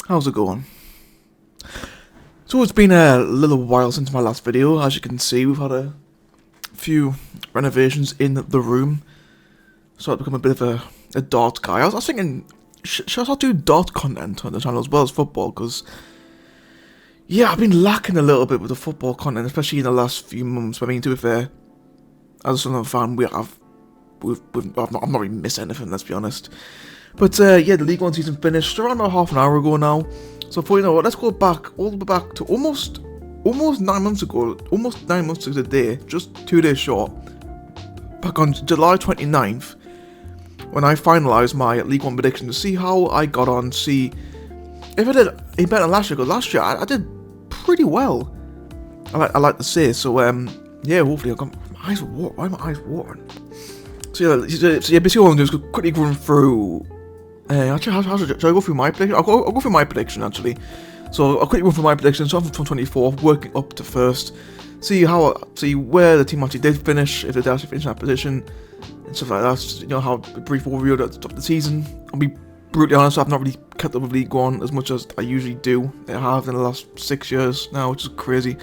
How's it going? So it's been a little while since my last video. As you can see, we've had a few renovations in the room. So I've become a bit of a dart guy. I was thinking, should I start doing dart content on the channel as well as football? Because, yeah, I've been lacking a little bit with the football content, especially in the last few months. I mean, to be fair, as a Sunderland fan, I've not really missed anything, let's be honest. But, yeah, the League One season finished around about half an hour ago now. So for you know what, let's go back all the way back to almost 9 months ago, almost 9 months to the day, just 2 days short. Back on July 29th, when I finalised my League One prediction to see how I got on, see if I did better than last year. Because last year I did pretty well. I like to say. So yeah, hopefully I got my eyes watering. Why are my eyes watering? So yeah, basically what I'm doing is quickly run through. Actually, should I go through my prediction? I'll go through my prediction actually. So I'll quickly run through my prediction. So I'm from 24th, working up to first. See where the team actually did finish, if they did actually finish in that position, and stuff like that. You know, how a brief overview of the season. I'll be brutally honest, I've not really kept up with League One as much as I usually do. I have in the last 6 years now, which is crazy.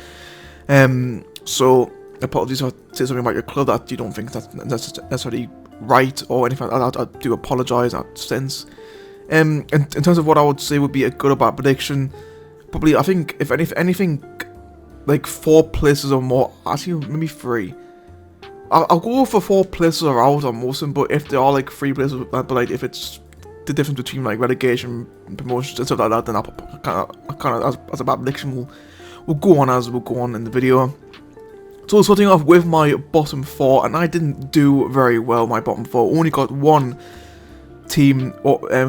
So apologies if I say something about your club that you don't think that's necessarily right or anything like that. I do apologise in that sense. In terms of what I would say would be a good or bad prediction, probably I think if anything, like 4 places or more, actually maybe 3. I'll go for 4 places or out on most of them, but if they are like 3 places, but like if it's the difference between like relegation and promotions and stuff like that, then I kind of as a bad prediction we'll go on as we'll go on in the video. So starting off with my bottom 4, and I didn't do very well. My bottom 4 only got 1 team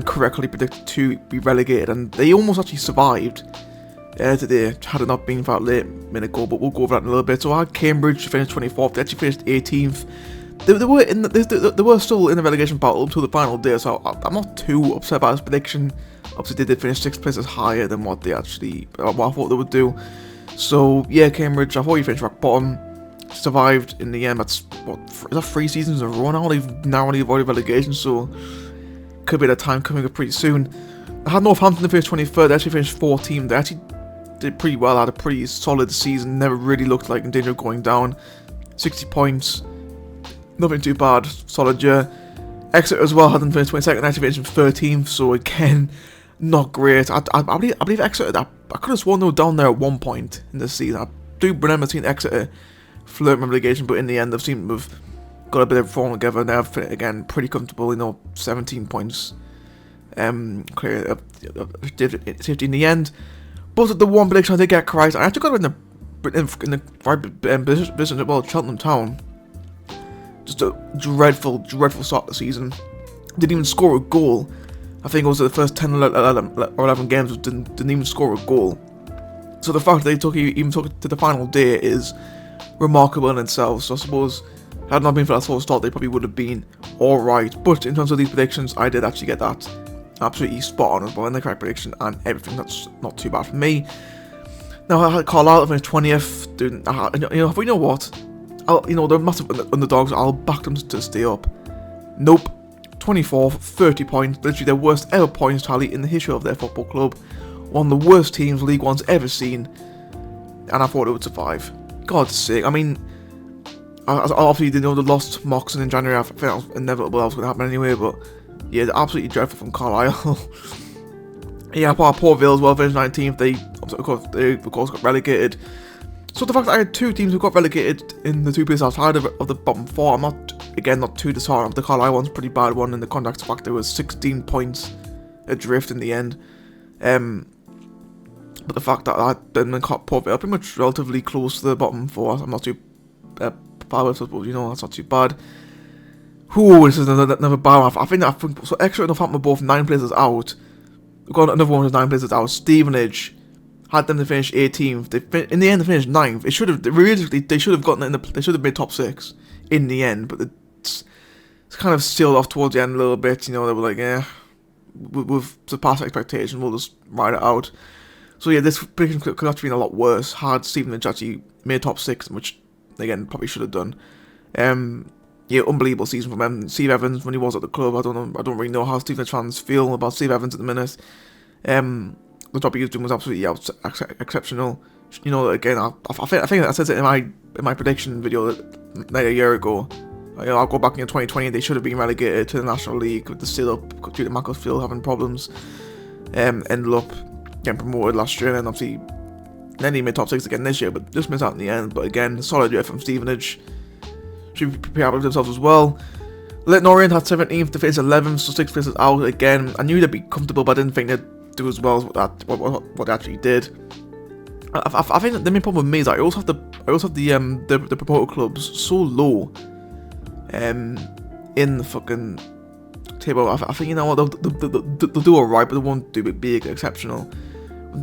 correctly predicted to be relegated, and they almost actually survived today had it not been for that late minute goal. But we'll go over that in a little bit. So I had Cambridge finish 24th. They actually finished 18th. They were still in the relegation battle until the final day. So I'm not too upset about this prediction. Obviously, they did finish 6 places higher than what I thought they would do. So yeah, Cambridge, I thought you finished rock bottom, survived in the end. That's what, is that 3 seasons in a row now? They've narrowly avoided relegation, so could be the time coming up pretty soon. I had Northampton to finish 23rd. They actually finished 14th. They actually did pretty well, had a pretty solid season, never really looked like in danger of going down. 60 points, nothing too bad, solid year. Exeter as well had them finish 22nd, actually finished 13th, so again, not great. I believe Exeter, I could have sworn they were down there at one point in the season. I do remember seeing Exeter flirt with relegation, but in the end they've seemed to have got a bit of form together. They're again pretty comfortable, 17 points clear of 50 in the end. But the one prediction I did get correct, I actually got it in the right position as well, Cheltenham Town. Just a dreadful start to the season. Didn't even score a goal. I think it was the first 10 or 11 games didn't even score a goal. So the fact that they even took it to the final day is remarkable in itself. So I suppose had it not been for that slow start, they probably would have been alright. But in terms of these predictions, I did actually get that absolutely spot on as well in the correct prediction and everything. That's not too bad for me. Now I had Carlisle for 20th. But you know what? They're massive underdogs. I'll back them to stay up. Nope. 24th, 30 points, literally their worst ever points tally in the history of their football club. One of the worst teams League One's ever seen, and I thought it would survive. God's sake, I mean, obviously they know they lost Moxon in January. I think that was inevitable, that was going to happen anyway, but yeah, they're absolutely dreadful from Carlisle. Yeah, Port Vale as well, finished 19th, they of course got relegated. So the fact that I had 2 teams who got relegated in the 2 places outside of the bottom 4, I'm not too disheartened. The Carlisle one's a pretty bad one in the context of the fact there was 16 points adrift in the end. But the fact that I then caught Port Vale pretty much relatively close to the bottom 4, I'm not too bad with, I suppose, that's not too bad. Ooh, this is another bad one. I think so. Exeter and Northampton are both 9 places out. We've got another one who's 9 places out. Stevenage had them to finish 18th. In the end, they finished 9th. Realistically, they should have gotten they should have been top 6 in the end, but it's kind of sealed off towards the end a little bit. They were like, yeah, we've surpassed expectations. We'll just ride it out. So yeah, this prediction could have been a lot worse had Stevenage actually made top 6, which again probably should have done. Yeah, unbelievable season from him. Steve Evans, when he was at the club, I don't really know how Stevenage fans feel about Steve Evans at the minute. the job he was doing was absolutely exceptional. You know, again, I think I said it in my prediction video like a year ago. You know, I'll go back in 2020. They should have been relegated to the National League with the still up due to Macclesfield having problems. Ended up getting promoted last year, and obviously then he made top 6 again this year, but just missed out in the end. But again, solid year from Stevenage. Should be happy with themselves as well. Leyton Orient had 17th to face 11th, so 6 places out again. I knew they'd be comfortable, but I didn't think they'd do as well as what they actually did. I think the main problem with me is I also have the promoted clubs so low in the fucking table. I think, you know what, they'll do alright, but they won't do big exceptional.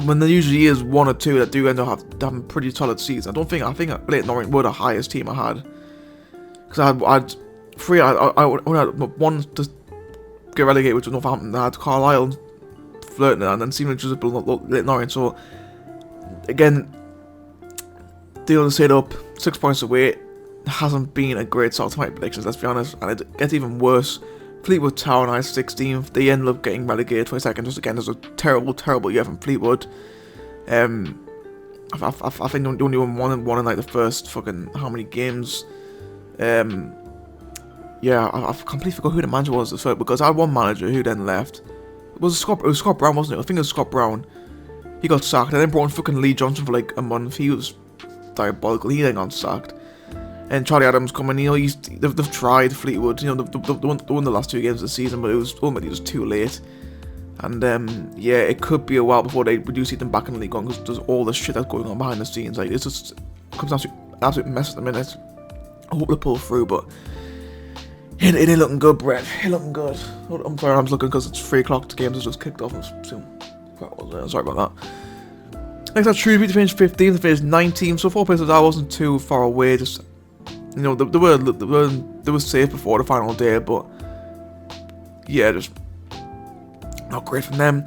When there usually is 1 or 2 that do end up having pretty solid seasons. I think Leyton Orient were the highest team I had, because I had 3. I only had 1 to get relegated, which was Northampton. I had Carlisle flirting, and then Stevenage just below Leyton Orient. So again, they only stayed up 6 points away. It hasn't been a great start to my predictions, let's be honest, and it gets even worse. Fleetwood Town, I 16th. They ended up getting relegated 22nd. Just again, there's a terrible year from Fleetwood. I think they only won one in like the first fucking how many games. Yeah, I've completely forgot who the manager was at first, because I had one manager who then left. It was Scott Brown, wasn't it? I think it was Scott Brown. He got sacked, and then brought in fucking Lee Johnson for like a month. He was diabolical. He then got sacked. And Charlie Adams coming, you know, they've tried Fleetwood, you know, they won the last 2 games of the season, but it was ultimately just too late. And yeah, it could be a while before they do see them back in the League One, because there's all this shit that's going on behind the scenes. Like, it's just, it comes down to absolute mess at the minute. I hope they pull through, but it ain't looking good, Brett. It ain't looking good. I'm sorry, I'm looking because it's 3 o'clock. The games have just kicked off. Sorry about that. Next up, Shrewsbury to finish 15th, to finish 19th. So 4 places I wasn't too far away. Just, you know, they were safe before the final day, but yeah, just not great from them.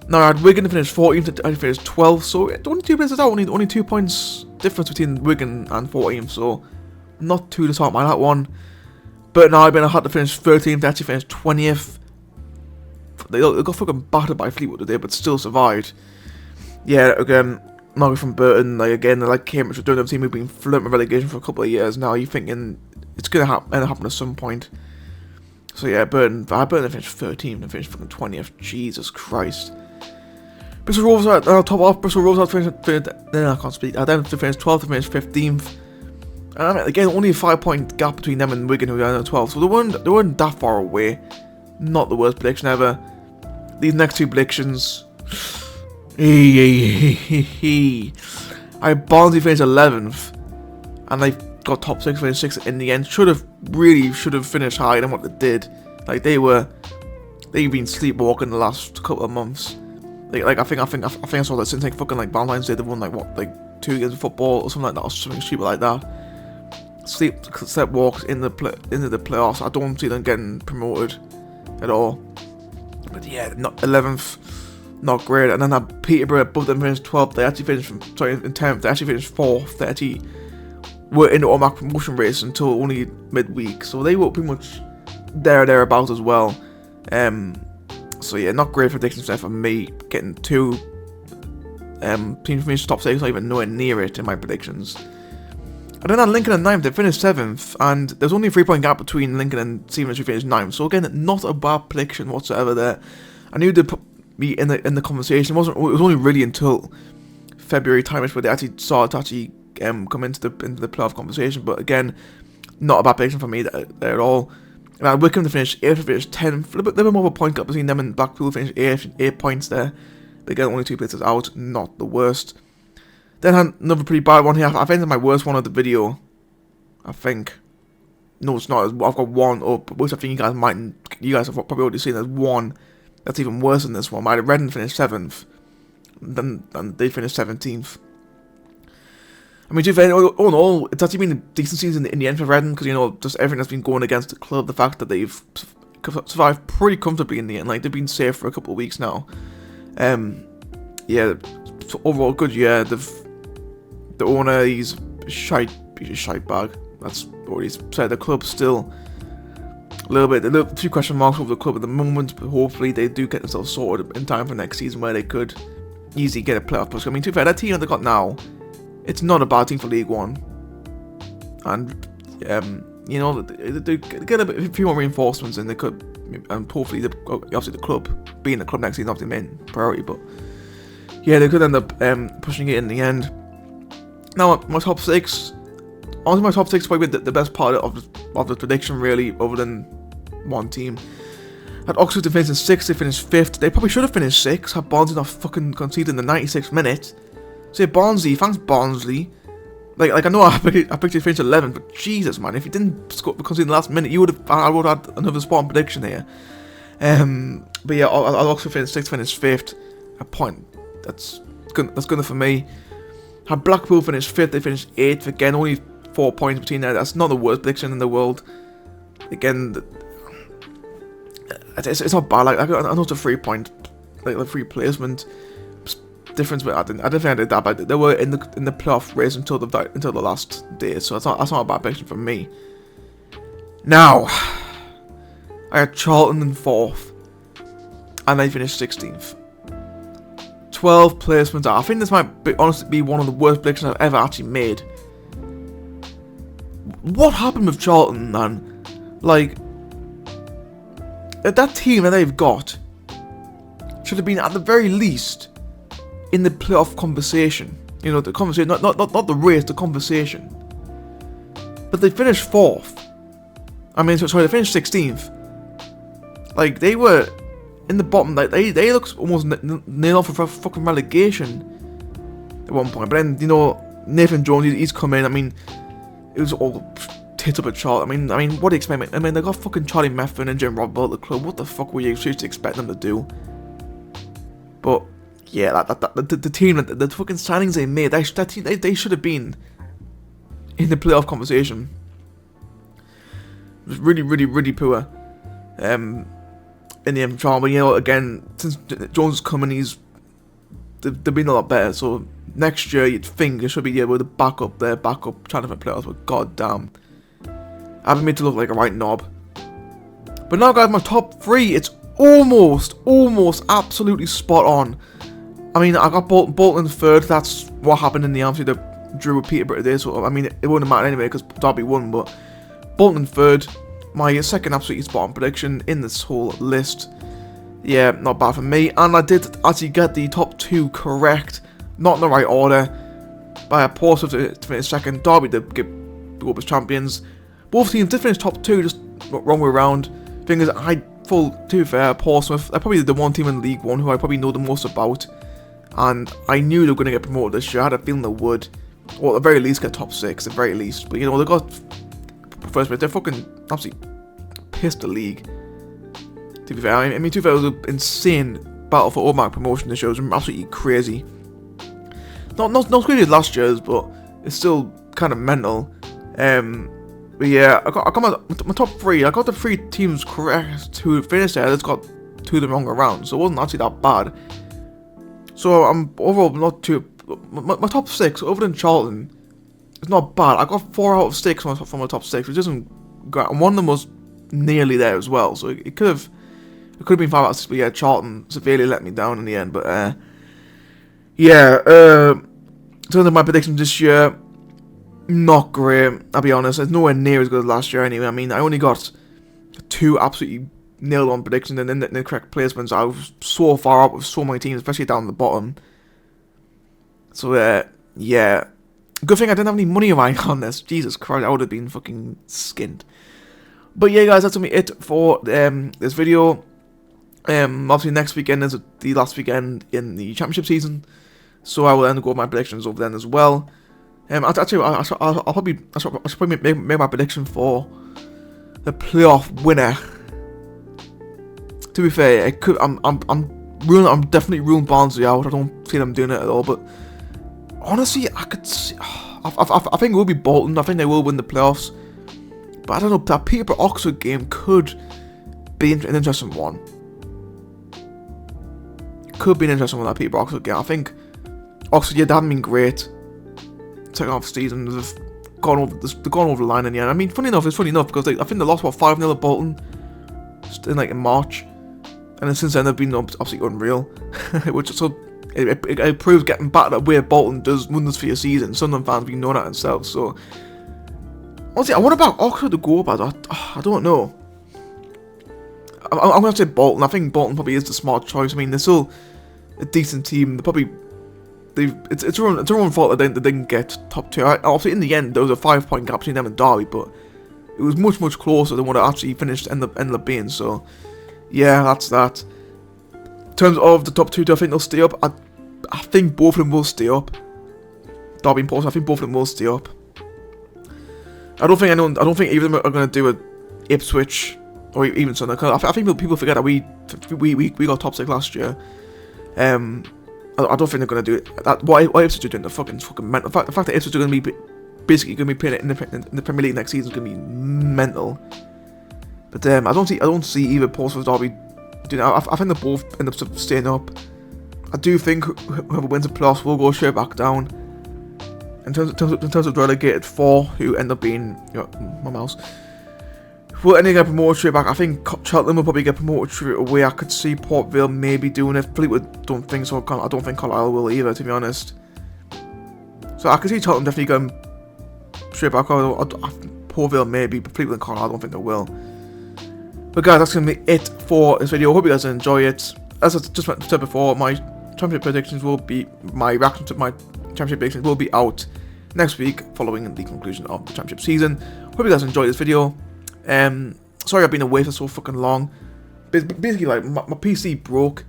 Now I had Wigan to finish 14th, I finished 12th, so only 2 places out, only 2 points difference between Wigan and 14th, so not too disheartened by that one. But now I had to finish 13th, they actually finished 20th. They got fucking battered by Fleetwood today, but still survived. Yeah, again, Margaret from Burton, like again, like Cambridge, doing a team who've been flirting with relegation for a couple of years now. You're thinking it's gonna happen at some point. So yeah, Burton finished 13th and finished fucking 20th. Jesus Christ. Bristol Rovers are top off. Bristol Rovers finished. I can't speak. Then to finish 12th, to finish 15th. And I mean, again, only a 5-point gap between them and Wigan, who are in 12th. So they weren't that far away. Not the worst prediction ever. These next 2 predictions. I Barnsley finished 11th, and they got top 6, finished 6th in the end. Should have finished higher than what they did. Like they've been sleepwalking the last couple of months. Like I think I saw that since like fucking like Valentine's Day, they've won like what, like 2 games of football or something like that, or something stupid like that. Sleepwalks into the playoffs. I don't see them getting promoted at all. But yeah, not 11th. Not great. And then that Peterborough above them finished 12th. They actually finished in 10th. They actually finished 4th. They actually were in the automatic promotion race until only midweek. So they were pretty much thereabouts as well. So yeah, not great predictions there for me. Getting 2 teams finished top 6, not even nowhere near it in my predictions. And then at Lincoln and 9th, they finished 7th, and there's only a 3-point gap between Lincoln and Stevenage, who finished 9th. So again, not a bad prediction whatsoever there. I knew they'd be in the conversation. It was only really until February time where they actually started to actually come into the playoff conversation. But again, not a bad prediction for me there at all. And at Wycombe to finish 8th, to finish 10th. A little bit more of a point gap between them and Blackpool, finished 8 points there. But again, only 2 places out, not the worst. Then had another pretty bad one here. I think it's my worst one of the video. I think. No, it's not. I've got 1 up, which I think you guys have probably already seen. There's 1 that's even worse than this one. I had Reading finished 7th. Then they finished 17th. I mean, all in all, it's actually been a decent season in the end for Reading, because, you know, just everything that's been going against the club. The fact that they've survived pretty comfortably in the end. Like, they've been safe for a couple of weeks now. Yeah, so overall, good year. The owner, he's a shite bag. That's what he's said. The club's still a few question marks over the club at the moment, but hopefully they do get themselves sorted in time for next season, where they could easy get a playoff push. I mean, to be fair, that team that they got now, it's not a bad team for League One. And, you know, they get a few more reinforcements and they could, and hopefully, obviously the club, being the club next season is obviously the main priority, but yeah, they could end up pushing it in the end. Now, my top 6, honestly, my top 6 is probably the best part of the prediction, really, other than one team. At Oxford, they finished in 6th, they finished 5th. They probably should have finished 6th, had Barnsley not fucking conceded in the 96th minute. So, Barnsley, thanks Barnsley. Like I know I picked you to finish 11th, but Jesus, man, if you didn't concede in the last minute, I would have had another spot on prediction here. But yeah, I'll Oxford finish 6th, finished 5th. A point. That's good for me. Had Blackpool finished 5th, they finished 8th. Again, only 4 points between there. That's not the worst prediction in the world. Again, it's not bad. Like I know it's a 3 point, like 3 placement difference, but I didn't think I did that bad. They were in the playoff race until the last day, so that's not a bad prediction for me. Now, I had Charlton in 4th, and they finished 16th. 12 placements. I think this might honestly be one of the worst predictions I've ever actually made. What happened with Charlton, man? Like, that team that they've got should have been at the very least in the playoff conversation. You know, the conversation, not the race, the conversation. But they finished 4th. I mean, sorry, they finished 16th. Like, they were in the bottom. Like, they looked almost nailed off for fucking relegation at one point. But then, you know, Nathan Jones, he's come in. I mean, it was all tits up at Charlton. I mean, what do you expect? I mean, they got fucking Charlie Methven and Jim Robb at the club. What the fuck were you supposed to expect them to do? But yeah, the team, the fucking signings they made, that team, they should have been in the playoff conversation. It was really, really, really poor. In the end, Charlton. But you know, again, since Jones has come in, they've been a lot better. So next year, you'd think it should be able to back up trying to playoffs. But goddamn, I've been made to look like a right knob. But now, guys, my top 3, it's almost absolutely spot on. I mean, I got Bolton 3rd. That's what happened in the Amity that drew with Peterborough today. So I mean, it wouldn't matter anyway because Derby won. But Bolton 3rd. My second absolutely spot on prediction in this whole list. Yeah, not bad for me. And I did actually get the top 2 correct. Not in the right order. By a Portsmouth to finish second. Derby to go up as champions. Both teams did finish top 2, just wrong way around. Thing is, to be fair, Portsmouth, they're probably the one team in League One who I probably know the most about. And I knew they were going to get promoted this year. I had a feeling they would. Or at the very least get top 6, at the very least. But you know, they got first place. They're fucking absolutely pissed the league. To be fair, I mean, to be fair, it was an insane battle for automatic promotion this year. It was absolutely crazy. Not as crazy as last year's, but it's still kind of mental. But yeah, I got my top 3. I got the 3 teams correct who finished there. I just got 2 of them wrong around, so it wasn't actually that bad. So I'm overall not too. My top 6, other than Charlton, it's not bad. I got 4 out of 6 from my top 6, which isn't great. And one of them was nearly there as well. So it could have been 5 out of 6. But yeah, Charlton severely let me down in the end. But yeah, in terms of my predictions this year, not great. I'll be honest. It's nowhere near as good as last year. Anyway, I mean, I only got 2 absolutely nailed on predictions and then the correct placements. I was so far up with so many teams, especially down the bottom. So yeah, good thing I didn't have any money on this. Jesus Christ, I would have been fucking skinned. But yeah, guys, that's gonna be it for this video. Obviously next weekend is the last weekend in the championship season, so I will then go with my predictions over then as well. Actually, I should probably make my prediction for the playoff winner. To be fair, it could. I'm definitely ruling Barnsley out. I don't see them doing it at all. But honestly, I could see. I think it will be Bolton. I think they will win the playoffs. But I don't know. That Peterborough Oxford game could be an interesting one. Could be an interesting one, that Peterborough Oxford game. I think Oxford, yeah, they haven't been great. Second half of the season, they've gone over the line in the end. I mean, it's funny enough because I think they lost 5-0 at Bolton in March. And then since then they've been absolutely unreal. Which, so It proves getting battered at way Bolton does wonders for your season. Sunderland fans, we know that themselves. So, honestly, I wonder about Oxford to go about. I don't know. I'm going to say Bolton. I think Bolton probably is the smart choice. I mean, they're still a decent team. It's their own fault that they didn't get top 2. Obviously, in the end, there was a 5-point gap between them and Derby, but it was much closer than what it actually finished ended up being. So, yeah, that's that. In terms of the top 2, do I think they'll stay up? I think both of them will stay up. Derby and Portsmouth, I think both of them will stay up. I don't think either of them are going to do a Ipswich or even Sunderland. Cause I think people forget that we got top 6 last year. I don't think they're going to do it. What Ipswich are doing, the fucking mental. The fact that Ipswich are going to be basically going to be playing in the Premier League next season is going to be mental. But I don't see either Portsmouth or Derby doing it. I think they both end up staying up. I do think whoever wins the playoffs will go straight back down. In terms of relegated 4, who end up being my mouse. Will any get promoted straight back? I think Cheltenham will probably get promoted straight away. I could see Port Vale maybe doing it. Fleetwood don't think so. I don't think Carlisle will either, to be honest. So I could see Cheltenham definitely going straight back. Port Vale maybe, but Fleetwood and Carlisle I don't think they will. But guys, that's going to be it for this video. I hope you guys enjoy it. As I just said before, my championship predictions will be, my reaction to my championship predictions will be out next week following the conclusion of the championship season. Hope you guys enjoyed this video. Sorry I've been away for so fucking long. Basically, like, my PC broke,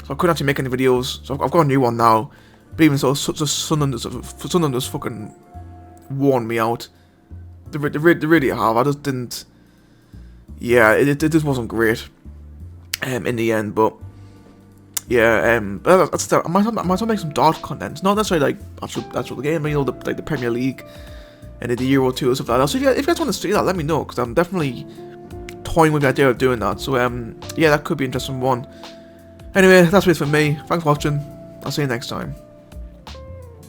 so I couldn't actually make any videos. So I've got a new one now. But even so, Sunderland just fucking worn me out. They really have. I just didn't. Yeah, it just wasn't great. In the end, but yeah, that's I might make some dart content, not necessarily like actual game, but the Premier League and the Euro 2 and stuff like that. So if you guys want to see that, let me know, because I'm definitely toying with the idea of doing that. So yeah, that could be an interesting one. Anyway, that's it for me. Thanks for watching. I'll see you next time.